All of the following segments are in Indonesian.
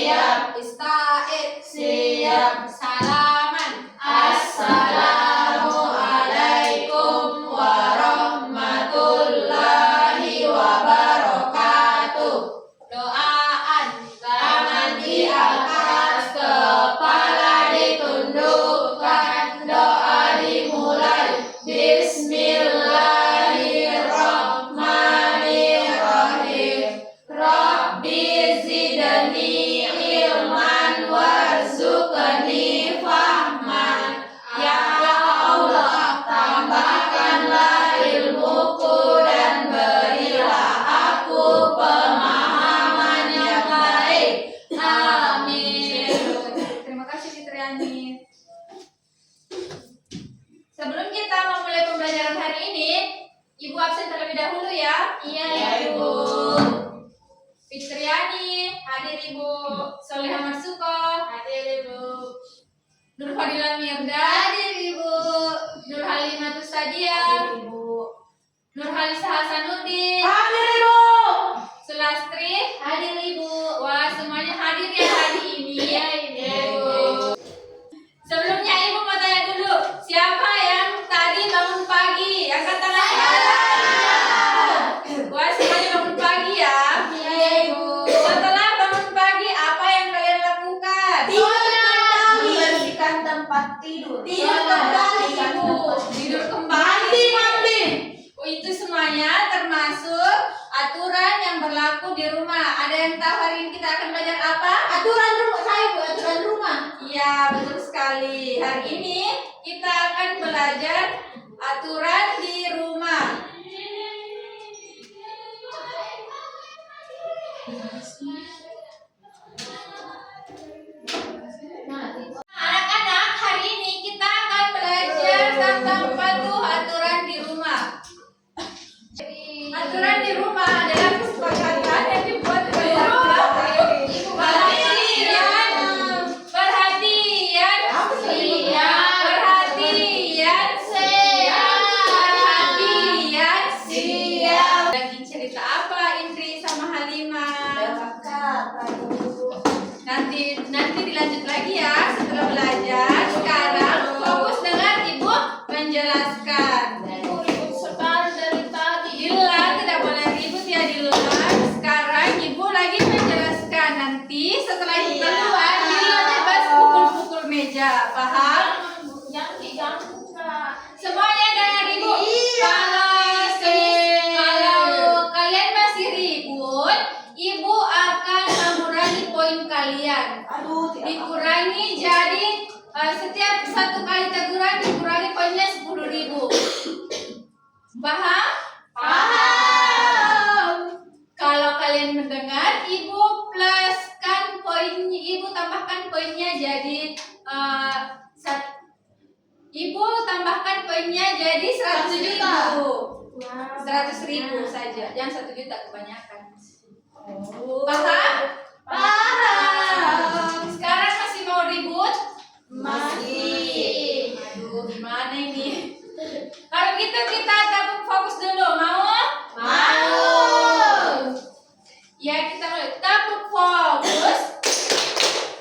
Siap. Ista'id. Siap. Salaman. Assalamualaikum warahmatullahi wabarakatuh. Doaan. Tangan diangkat, kepala ditundukkan, doa dimulai. Bismillahirrahmanirrahim. Rabbi zidni ilman warzuqni fahman. Ya Allah, tambahkanlah ilmuku dan berilah aku pemahaman yang baik. Amin. Terima kasih Fitriani. Sebelum kita memulai pembelajaran hari ini, Ibu absen terlebih dahulu ya. Iya, Ibu. Fitriani, hadir Ibu. Soleha Marsuko, Hadir, Ibu. Nur Fadila Mirda, Hadir, Ibu. Nur Halimatus Sadia, Hadir, Ibu. Nur Halisa Hasanuddin, Hadir, Ibu. Sulastri. Hadir, Ibu. Wah, semuanya hadir ya hari ini. Iya, Ibu. Sebelumnya Ibu mau tanya dulu, siapa yang tadi bangun pagi? Angkat tangan. Wah, semuanya bangun pagi ya. Iya, Ibu. Setelah bangun pagi, apa yang kalian lakukan? Membersihkan tempat tidur. Tidur kembali, Ibu. Tidur kembali. Mandi. Oh, itu semuanya termasuk aturan yang berlaku di rumah. Ada yang tahu hari ini kita akan belajar apa? Aturan rumah saya, Bu. Aturan rumah. Iya, betul sekali. Hari ini kita akan belajar aturan di rumah. Anak-anak, hari ini kita akan belajar tentang patuh aturan di rumah. Aturan di rumah adalah kesepakatan yang dibuat oleh orang tua. Perhatian, perhatian, perhatian, Siap. Lagi cerita apa Indri sama Halimah? Nanti dilanjut lagi ya setelah belajar. Sekarang fokus dengar Ibu menjelaskan. Ribut sekali dari tadi. Dila, tidak boleh ribut ya Dila. Sekarang Ibu lagi menjelaskan. Nanti setelah Ibu Iya. keluar, Dila bebas pukul-pukul meja. Paham? Yang diganggu, Kak. Semuanya dengar Ibu. Iya. Kalau kalian masih ribut, Ibu akan mengurangi poin kalian. Aduh, Dikurangi jadi setiap satu kali teguran dikurangi poinnya 10.000. Paham? Paham. Kalau kalian mendengar, Ibu pluskan poinnya, Ibu tambahkan poinnya jadi Ibu tambahkan poinnya jadi 100.000. 100.000 saja, jangan 1 juta kebanyakan. Paham? Paham. Sekarang masih mau ribut? Masih. Aduh, gimana ini? Kalau gitu kita tabung fokus dulu, mau? Mau. Ya, kita mulai. Tabung fokus.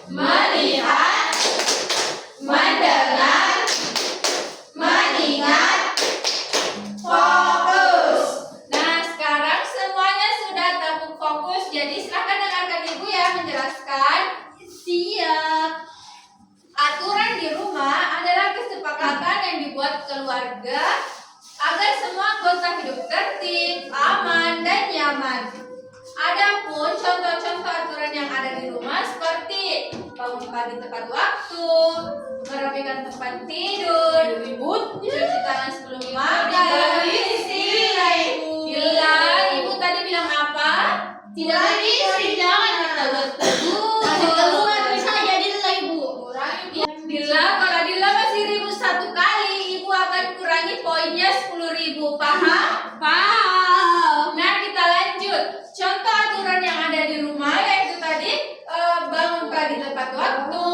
Melihat, mendengar, mengingat, fokus. Nah, sekarang semuanya sudah tabung fokus. Jadi silakan dengarkan Ibu ya menjelaskan. Siap. Aturan di rumah adalah kesepakatan yang dibuat keluarga agar semua anggota hidup tertib, aman, dan nyaman. Adapun contoh-contoh aturan yang ada di rumah seperti bangun pagi tepat waktu, merapikan tempat tidur, cuci tangan sebelum makan. Gila, Ibu tadi bilang apa? Tidak berisi, jangan kita bertegur. Keluar bisa jadi Ibu. Bila kalau Dila masih ribut 1 kali, Ibu akan kurangi poinnya 10.000. Paham? Paham. Nah, kita lanjut. Contoh aturan yang ada di rumah yaitu tadi bangun pagi tepat waktu,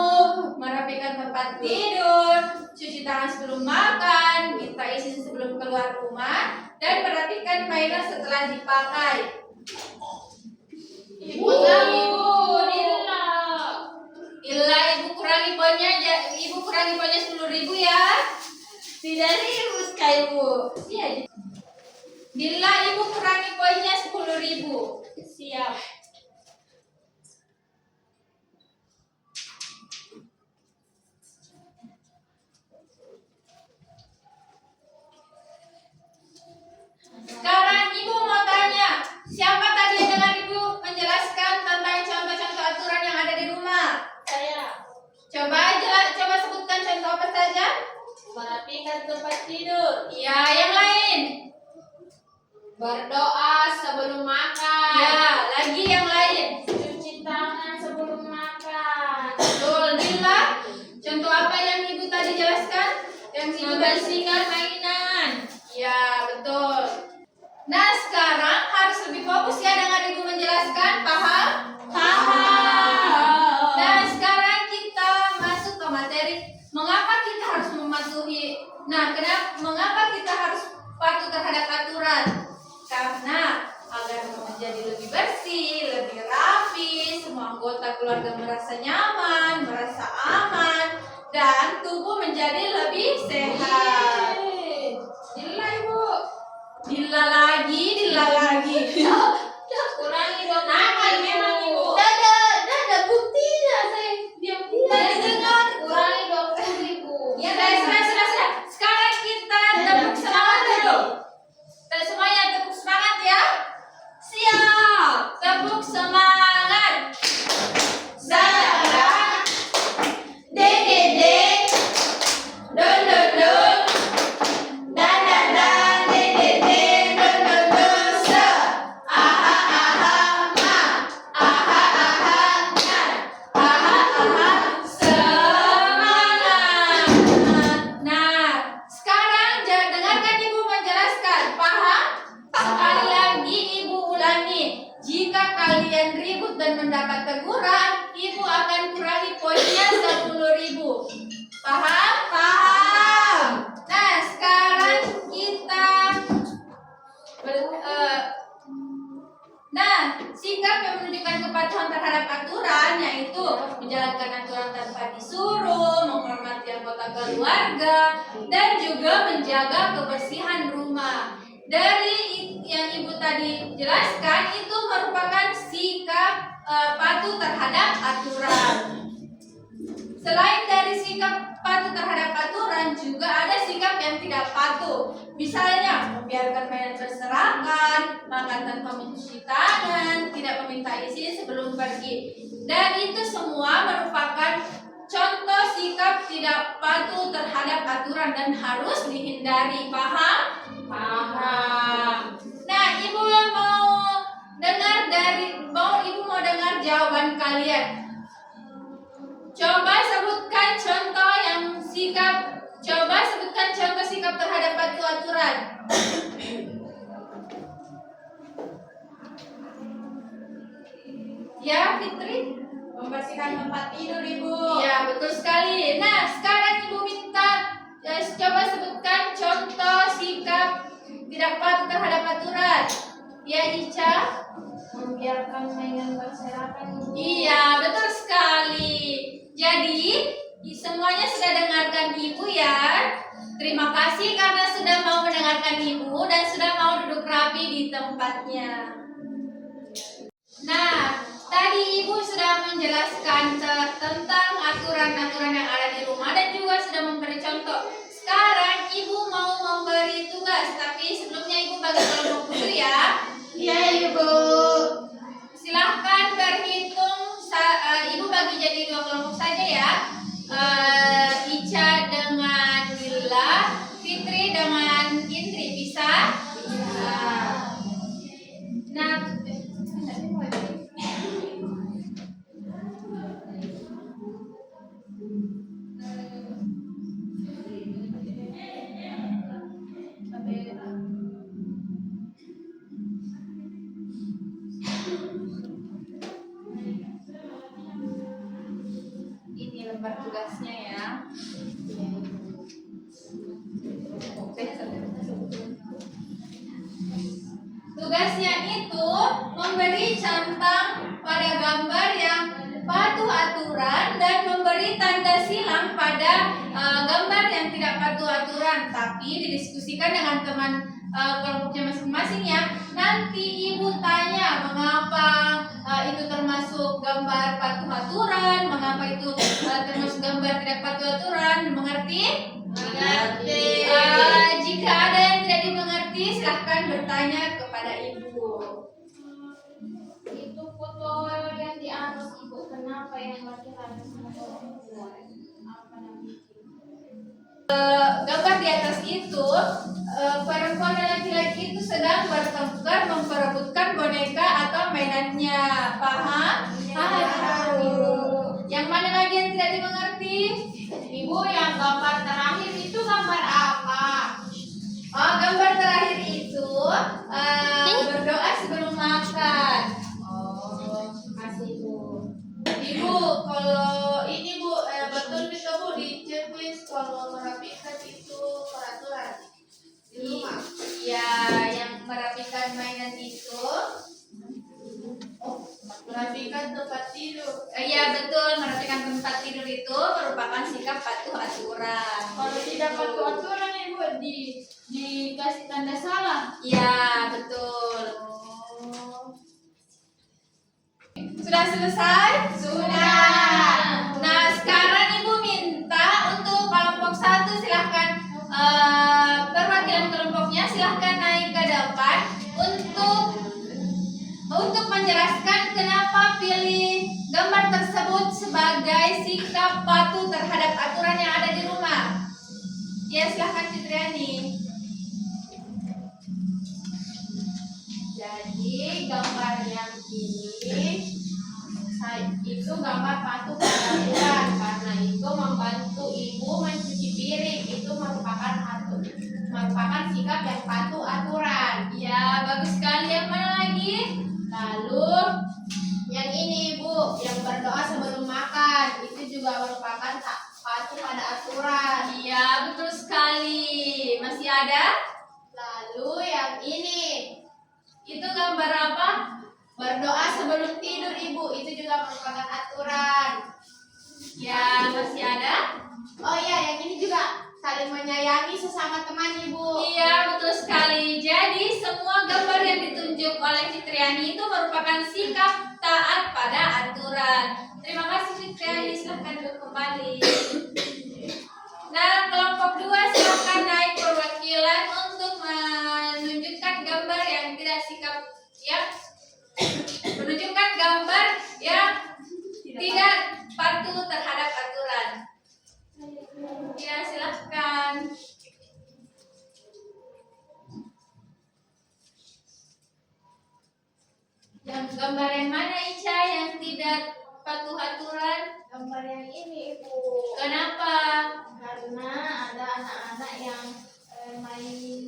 merapikan tempat tidur, cuci tangan sebelum makan, minta izin sebelum keluar rumah, dan perhatikan mainan setelah dipakai. Ibu, Dila. kurangi poinnya 10.000 ya. Tidak ribut kak Ibu. Iya. Bila Ibu kurangi poinnya 10.000. Siap. Sekarang Ibu mau tanya, siapa tadi yang dengar Ibu menjelaskan tentang contoh-contoh aturan yang ada di rumah? Saya Coba sebutkan contoh apa saja? merapikan tempat tidur. Ya, yang lain. Berdoa sebelum makan. Ya, lagi yang lain. Cuci tangan sebelum makan. Betul, Dila. Contoh apa yang Ibu tadi jelaskan? Yang Ibu Membersihkan mainan. Ya, betul. Nah, sekarang harus lebih fokus ya dengan Ibu menjelaskan. Paham? Paham. Nah, sekarang kita masuk ke materi. Mengapa kita harus mematuhi? Mengapa kita harus patuh terhadap aturan? Karena agar menjadi lebih bersih, lebih rapi, semua anggota keluarga merasa nyaman, merasa aman, dan tubuh menjadi lebih sehat. Dila Ibu. Dila lagi. Kurangi dong. Nakal memang Ibu. Ada buktinya saya diam-diam. Tadi dengar. Kurangi 20.000. Ya, sudah. Sekarang kita tepuk semangat dulu. Dan semuanya tepuk semangat ya. Siap. Tepuk semangat. Dada. Dede. Don. Dan dede. Don. Se. Aha. Ma. Aha. Aha. Semangat. Nah, sekarang dengarkan Ibu menjelaskan. Paham? Sekali lagi Ibu ulangi. Jika kalian ribut dan mendapat teguran, Ibu akan kurangi poinnya 10.000. Paham? Paham. Nah, sekarang kita sikap yang menunjukkan kepatuhan terhadap aturan yaitu menjalankan aturan tanpa disuruh, menghormati anggota keluarga, dan juga menjaga kebersihan rumah. Dari yang Ibu tadi jelaskan itu merupakan sikap patuh terhadap aturan. Selain dari sikap patuh terhadap aturan, juga ada sikap yang tidak patuh. Misalnya, membiarkan mainan berserakan, makan tanpa mencuci tangan, tidak meminta izin sebelum pergi. Dan itu semua merupakan contoh sikap tidak patuh terhadap aturan dan harus dihindari. Paham? Paham. Nah, Ibu mau dengar jawaban kalian. Coba sebutkan contoh sikap terhadap patuh aturan. Ya, Fitri? Membersihkan tempat tidur Ibu. Ya, betul sekali. Nah, sekarang Ibu minta coba sebutkan contoh sikap tidak patuh terhadap aturan. Ya, Ica? Membiarkan mainan berserakan. Iya, betul sekali. Jadi, semuanya sudah dengarkan Ibu ya. Terima kasih karena sudah mau mendengarkan Ibu dan sudah mau duduk rapi di tempatnya. Nah, tadi Ibu sudah menjelaskan tentang aturan-aturan yang ada di rumah dan juga sudah memberi contoh. Sekarang Ibu mau memberi tugas, tapi sebelumnya Ibu bagi kelompok dulu ya. Iya Ibu. Silahkan berhitung. Ibu bagi jadi 2 kelompok saja ya. Ica dengan Lila, Fitri dengan Indri, bisa? Nah, ini lembar tugasnya ya. Tugasnya itu memberi centang pada gambar yang patuh aturan dan memberi tanda silang pada gambar yang tidak patuh aturan, tapi didiskusikan dengan teman kelompoknya masing-masing ya. Nanti ibu tanya mengapa itu termasuk gambar patuh aturan, mengapa itu termasuk gambar tidak patuh aturan. Mengerti? Mengerti. Jika ada yang tidak dimengerti, silahkan bertanya kepada ibu. Itu foto yang di atas ibu, kenapa yang laki-laki sama perempuan? Apa namanya? Gambar di atas itu perempuan dan laki-laki itu sedang bertengkar memperebutkan boneka atau mainannya. Paham? Paham. Yang mana lagi yang tidak dimengerti? Ibu, yang gambar terakhir itu gambar apa? Oh, gambar terakhir itu berdoa sebelum makan. Oh, kasih ibu. Ibu, kalau ini Bu, betul bisa Bu di checklist kalau merapikan itu peraturan di rumah. Ya, yang merapikan mainan itu. Merapikan tempat tidur. Iya betul, merapikan tempat tidur itu merupakan sikap patuh aturan. Kalau tidak patuh aturan ibu dikasih tanda salah. Iya betul. Oh. Sudah selesai? Sudah. Nah sekarang ibu minta untuk kelompok 1 silahkan perwakilan kelompoknya silahkan naik ke depan untuk menjelaskan kenapa pilih gambar tersebut sebagai sikap patuh terhadap aturan yang ada di rumah. Ya silahkan Fitriani. Jadi gambar yang ini itu gambar patuh aturan, karena itu membantu ibu mencuci piring, itu merupakan sikap yang patuh aturan. Ya bagus sekali. Yang mana lagi? Lalu yang ini ibu, yang berdoa sebelum makan, itu juga merupakan patuh pada aturan. Iya betul sekali. Masih ada? Lalu yang ini, Itu gambar apa? berdoa sebelum tidur ibu, itu juga merupakan aturan. Ya masih ada? Oh iya, yang ini juga saling menyayangi sesama teman ibu. Iya betul sekali. Jadi semua gambar yang ditunjuk oleh Fitriani itu merupakan sikap taat pada aturan. Terima kasih Fitriani. Silahkan duduk kembali. Nah kelompok 2 silahkan naik perwakilan untuk menunjukkan gambar yang tidak sikap menunjukkan gambar yang tidak patuh terhadap aturan. Ya silahkan. Yang gambar yang mana Ica yang tidak patuh aturan? Gambar yang ini ibu. Kenapa? Karena ada anak-anak yang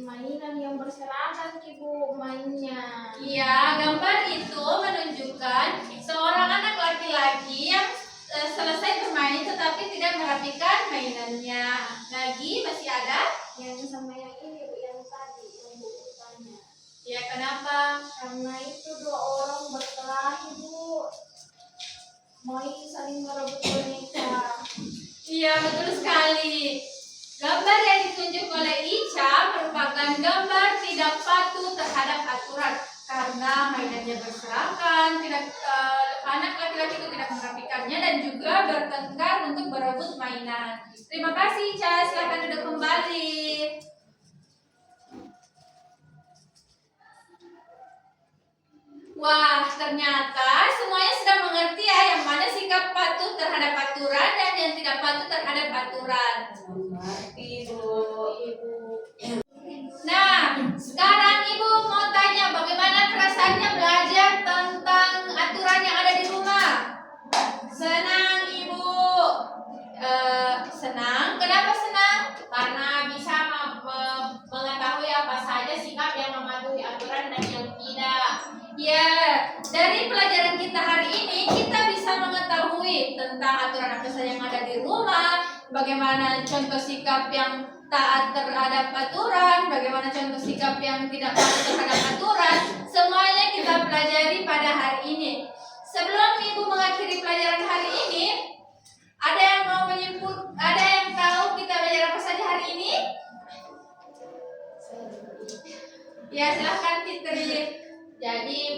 mainan yang berseragan ibu mainnya. Iya, gambar itu menunjukkan seorang anak laki-laki yang selesai bermain tetapi tidak merapikan mainannya. Lagi masih ada? Yang sama yang ini ibu, yang tadi yang ibu tanya. Ya kenapa? Karena itu dua orang berkelahi ibu, mau saling merebut boneka. Iya betul sekali. Gambar yang ditunjuk oleh Ica merupakan gambar tidak patuh terhadap aturan karena mainannya berserakan, anak laki-laki itu tidak merapikannya dan juga bertengkar untuk berebut mainan. Terima kasih Ica, silakan duduk kembali. Wah, ternyata semuanya sudah mengerti ya yang mana sikap patuh terhadap aturan dan yang tidak patuh terhadap aturan. Ibu. Nah, sekarang Ibu mau tanya bagaimana perasaannya belajar tentang aturan yang ada di rumah? Senang Ibu? Senang? Kenapa senang? Karena bisa mengetahui apa saja sikap yang mematuhi aturan dan yang tidak. Ya, dari pelajaran kita hari ini kita bisa mengetahui tentang aturan apa saja yang ada di rumah, bagaimana contoh sikap yang taat terhadap aturan, bagaimana contoh sikap yang tidak patuh terhadap aturan. Semuanya kita pelajari pada hari ini. Sebelum Ibu mengakhiri pelajaran hari ini, ada yang mau ada yang tahu Ya, silahkan Fitri. Jadi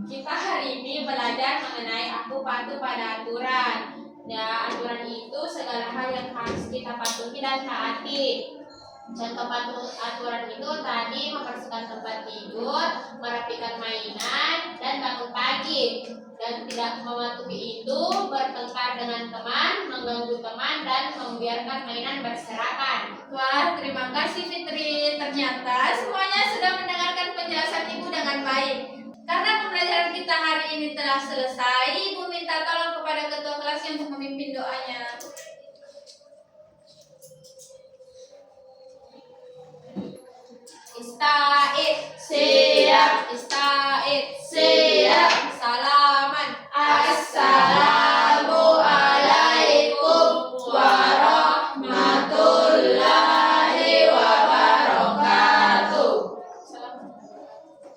kita hari ini belajar mengenai aku patuh pada aturan. Ya, aturan itu segala hal yang harus kita patuhi dan taati. Contoh patuh aturan itu tadi membersihkan tempat tidur, merapikan mainan, dan bangun pagi. Dan tidak mematuhi itu bertengkar dengan teman, mengganggu teman, dan membiarkan mainan berserakan. Wah, terima kasih Fitri. Ternyata semuanya sudah mendengarkan penjelasan Ibu dengan baik. Karena pembelajaran kita hari ini telah selesai, Ibu minta tolong kepada ketua kelas untuk memimpin doanya. Ista'id, Siap. Ista'id, Siap. Salaman. Assalamualaikum warahmatullahi wabarakatuh.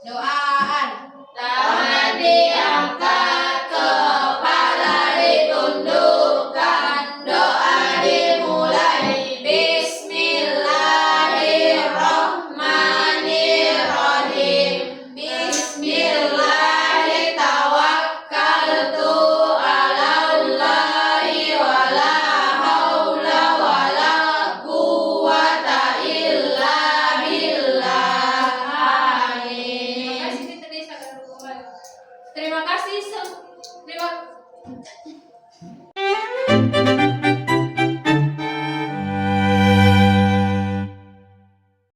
Doaan. Tangan diangkat, kepala ditundukkan, doa dimulai. Bismillahirrahmanirrahim. Bismillahi tawakkaltu alallahi wala haula wala quwata illa billah. Terima Amin. kasih Fitri, sabar berkumpul. Terima kasih terima